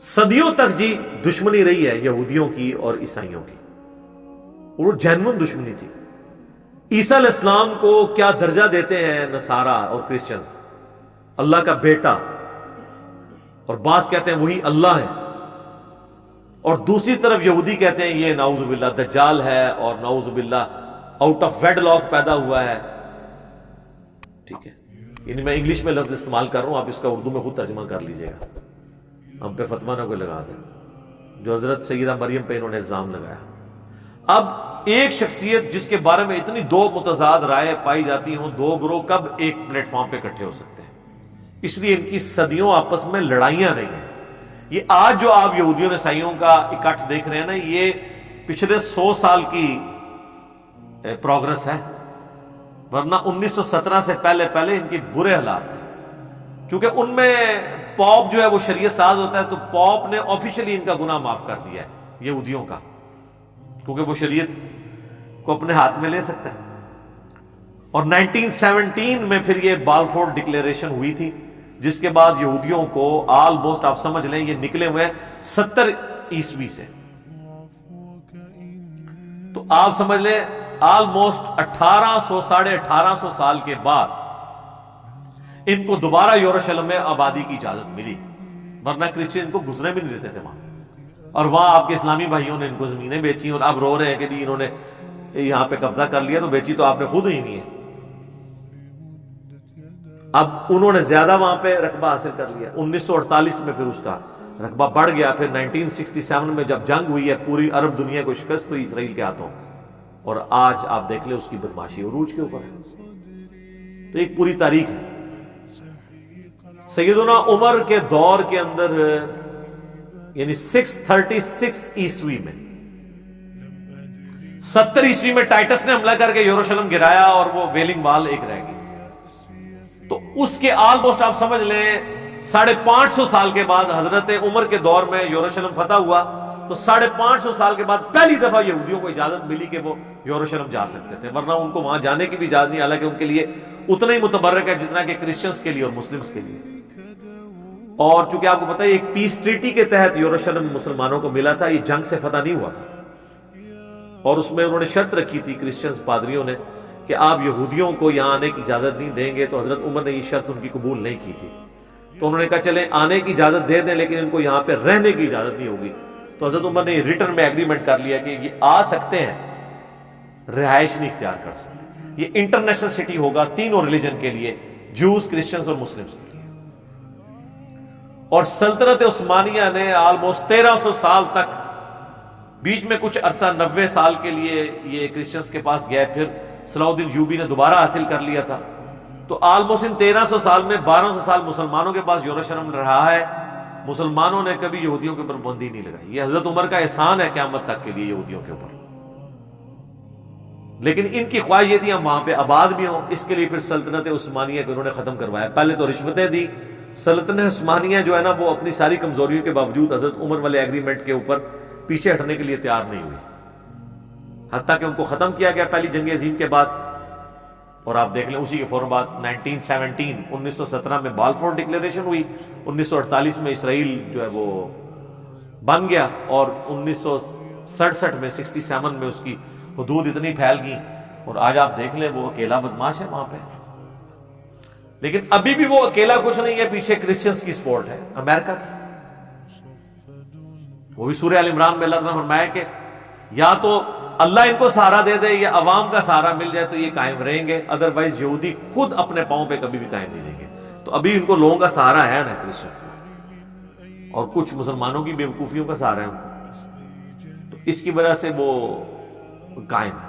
صدیوں تک جی دشمنی رہی ہے یہودیوں کی اور عیسائیوں کی، اور وہ جینون دشمنی تھی۔ عیسیٰ علیہ السلام کو کیا درجہ دیتے ہیں نصارہ اور کرسچنز؟ اللہ کا بیٹا، اور بعض کہتے ہیں وہی اللہ ہے، اور دوسری طرف یہودی کہتے ہیں یہ نعوذ باللہ دجال ہے اور نعوذ باللہ آؤٹ آف ویڈ لاک پیدا ہوا ہے۔ ٹھیک ہے، یعنی میں انگلش میں لفظ استعمال کر رہا ہوں، آپ اس کا اردو میں خود ترجمہ کر لیجئے گا، ہم پہ فتویٰ نہ کوئی لگا دیں جو حضرت سیدہ مریم پہ انہوں نے الزام لگایا۔ اب ایک شخصیت جس کے بارے میں اتنی دو متضاد رائے پائی جاتی ہوں، دو گروہ کب ایک پلیٹ فارم پہ اکٹھے ہو سکتے ہیں؟ اس لیے ان کی صدیوں آپس میں لڑائیاں رہی ہیں۔ یہ آج جو آپ یہودیوں اور عیسائیوں کا اکٹھ دیکھ رہے ہیں نا، یہ پچھلے 100 سال کی پروگرس ہے، ورنہ 1917 سے پہلے ان کی برے حالات تھے۔ چونکہ ان میں پوپ جو ہے وہ شریعت ساز ہوتا ہے، تو پوپ نے آفیشلی ان کا گناہ معاف کر دیا ہے یہودیوں کا، کیونکہ وہ شریعت کو اپنے ہاتھ میں لے سکتا ہے۔ اور 1917 میں پھر یہ بالفور ڈکلیریشن ہوئی تھی، جس کے بعد یہودیوں کو آلموسٹ آپ سمجھ لیں یہ نکلے ہوئے 70 عیسوی سے، تو آپ سمجھ لیں آلموسٹ 1800 سال کے بعد ان کو دوبارہ یروشلم میں آبادی کی اجازت ملی، ورنہ کرسچن ان کو گزرنے بھی نہیں دیتے تھے وہاں۔ اور وہاں آپ کے اسلامی بھائیوں نے ان کو زمینیں بیچی، اور اب رو رہے ہیں کہ جی انہوں نے یہاں پہ قبضہ کر لیا، تو بیچی تو آپ نے خود ہی نہیں ہے۔ اب انہوں نے زیادہ وہاں پہ رقبہ حاصل کر لیا۔ 1948 میں پھر اس کا رقبہ بڑھ گیا، پھر 1967 میں جب جنگ ہوئی ہے پوری عرب دنیا کو شکست ہوئی اسرائیل کے ہاتھوں، اور آج آپ دیکھ لیں اس کی بدماشی عروج کے اوپر ہے۔ تو ایک پوری تاریخ ہے۔ سیدنا عمر کے دور کے اندر یعنی 636 عیسوی میں 70 عیسوی میں ٹائٹس نے حملہ کر کے یروشلم گرایا، اور وہ ویلنگ وال ایک رہ گئی۔ تو اس کے آلموسٹ آپ سمجھ لیں 550 سال کے بعد حضرت عمر کے دور میں یروشلم فتح ہوا، تو 550 سال کے بعد پہلی دفعہ یہودیوں کو اجازت ملی کہ وہ یروشلم جا سکتے تھے، ورنہ ان کو وہاں جانے کی بھی اجازت نہیں، حالانکہ ان کے لیے اتنا ہی متبرک ہے جتنا کہ کرسچنز کے لیے اور مسلمز کے لیے۔ اور چونکہ آپ کو پتہ ہے ایک پیس ٹریٹی کے تحت یروشلم مسلمانوں کو ملا تھا، یہ جنگ سے فتح نہیں ہوا تھا، اور اس میں انہوں نے شرط رکھی تھی کرسچنز پادریوں نے کہ آپ یہودیوں کو یہاں آنے کی اجازت نہیں دیں گے، تو حضرت عمر نے یہ شرط ان کی قبول نہیں کی تھی، تو انہوں نے کہا چلیں آنے کی اجازت دے دیں لیکن ان کو یہاں پہ رہنے کی اجازت نہیں ہوگی۔ تو حضرت عمر نے ریٹرن میں ایگریمنٹ کر لیا کہ یہ آ سکتے ہیں، رہائش نہیں اختیار کر سکتے۔ یہ انٹرنیشنل سٹی ہوگا تینوں ریلیجن کے لیے، جوز، کرسچنز اور مسلمز کے لیے۔ اور سلطنت عثمانیہ نے آلموسٹ 1300 سال تک، بیچ میں کچھ عرصہ 90 سال کے لیے یہ کرسچنز کے پاس گئے، پھر صلاح الدین ایوبی نے دوبارہ حاصل کر لیا تھا۔ تو آلموسٹ ان 1300 سال میں 1200 سال مسلمانوں کے پاس یروشلم رہا ہے، مسلمانوں نے کبھی یہودیوں کے اوپر پابندی نہیں لگائی۔ یہ حضرت عمر کا احسان ہے قیامت تک کے لیے یہودیوں کے اوپر۔ لیکن ان کی خواہش یہ تھی ہم وہاں پہ آباد بھی ہوں، اس کے لیے پھر سلطنت عثمانیہ کو انہوں نے ختم کروایا۔ پہلے تو رشوتیں دی، سلطنت عثمانیہ جو ہے نا وہ اپنی ساری کمزوریوں کے باوجود حضرت عمر والے ایگریمنٹ کے اوپر پیچھے ہٹنے کے لیے تیار نہیں ہوئی، حتیٰ کہ ان کو ختم کیا گیا پہلی جنگ عظیم کے بعد۔ اور آپ دیکھ لیں اسی کے فوراً بعد 1917 میں بالفور ڈکلیریشن ہوئی، 1948 میں اسرائیل جو ہے وہ بن گیا، اور 1967 میں 67 میں اس کی حدود اتنی پھیل گئی، اور آج آپ دیکھ لیں وہ اکیلا بدماش ہے وہاں پہ۔ لیکن ابھی بھی وہ اکیلا کچھ نہیں ہے، پیچھے کرسچنز کی سپورٹ ہے امریکہ کی۔ وہ بھی سورہ ال عمران میں اللہ تعالیٰ نے فرمایا کہ یا تو اللہ ان کو سہارا دے دے یا عوام کا سہارا مل جائے تو یہ قائم رہیں گے، ادروائز یہودی خود اپنے پاؤں پہ کبھی بھی قائم نہیں رہیں گے۔ تو ابھی ان کو لوگوں کا سہارا ہے نا کرسچنز کا، اور کچھ مسلمانوں کی بیوقوفیوں کا سہارا ہے ان کو، تو اس کی وجہ سے وہ قائم ہے۔